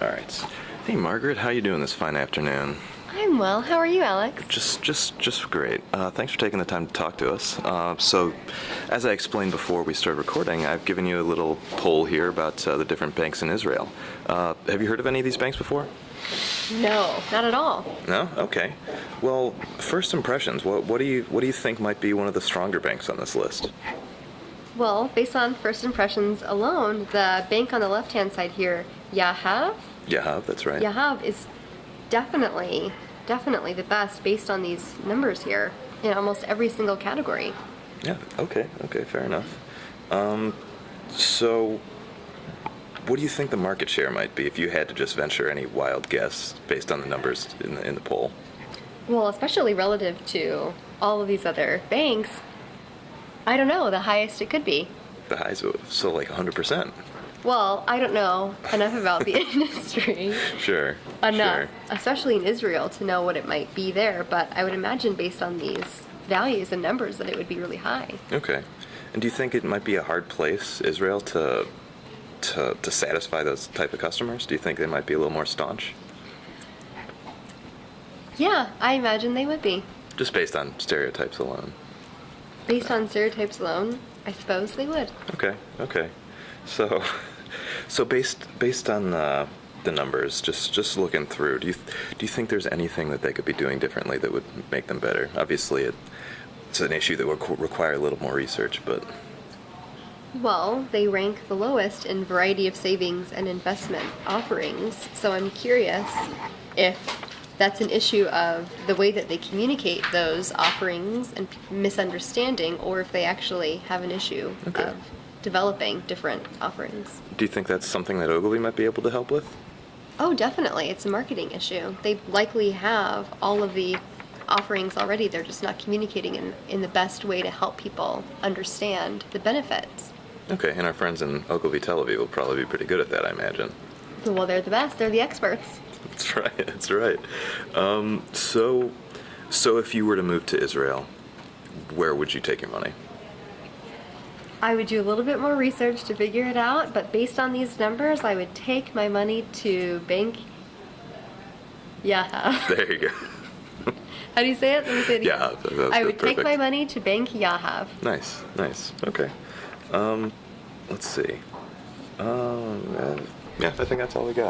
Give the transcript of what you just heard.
All right. Hey, Margaret, how you doing this fine afternoon? I'm well. How are you, Alex? Just great. Thanks for taking the time to talk to us. So, as I explained before we started recording, I've given you a little poll here about the different banks in Israel. Have you heard of any of these banks before? No, not at all. No? Okay. Well, first impressions. What do you think might be one of the stronger banks on this list? Well, based on first impressions alone, the bank on the left-hand side here, Yahav, Yahav, that's right. Yahav is definitely the best based on these numbers here in almost every single category. Yeah. Okay. Fair enough. So, what do you think the market share might be if you had to just venture any wild guess based on the numbers in the poll? Well, especially relative to all of these other banks, I don't know, the highest it could be. The highs, so like 100%. Well, I don't know enough about the industry. Sure. Enough, especially in Israel, to know what it might be there, but I would imagine based on these values and numbers that it would be really high. Okay. And do you think it might be a hard place, Israel, to satisfy those type of customers? Do you think they might be a little more staunch? Yeah, I imagine they would be. Just based on stereotypes alone. Based on stereotypes alone, I suppose they would. Okay. So based on the numbers, just looking through, do you think there's anything that they could be doing differently that would make them better? Obviously, it's an issue that would require a little more research, but... Well, they rank the lowest in variety of savings and investment offerings, so I'm curious if that's an issue of the way that they communicate those offerings and misunderstanding, or if they actually have an issue of developing different offerings. Do you think that's something that Ogilvy might be able to help with? Oh, definitely. It's a marketing issue. They likely have all of the offerings already. They're just not communicating in the best way to help people understand the benefits. Okay, and our friends in Ogilvy Tel Aviv will probably be pretty good at that, I imagine. Well, they're the best. They're the experts. That's right. So if you were to move to Israel, where would you take your money? I would do a little bit more research to figure it out, but based on these numbers, I would take my money to Bank Yahav. There you go. How do you say it? Let me say it again. Yahav. I would perfect. take my money to Bank Yahav. Nice. Okay. Let's see. Yeah, I think that's all we got.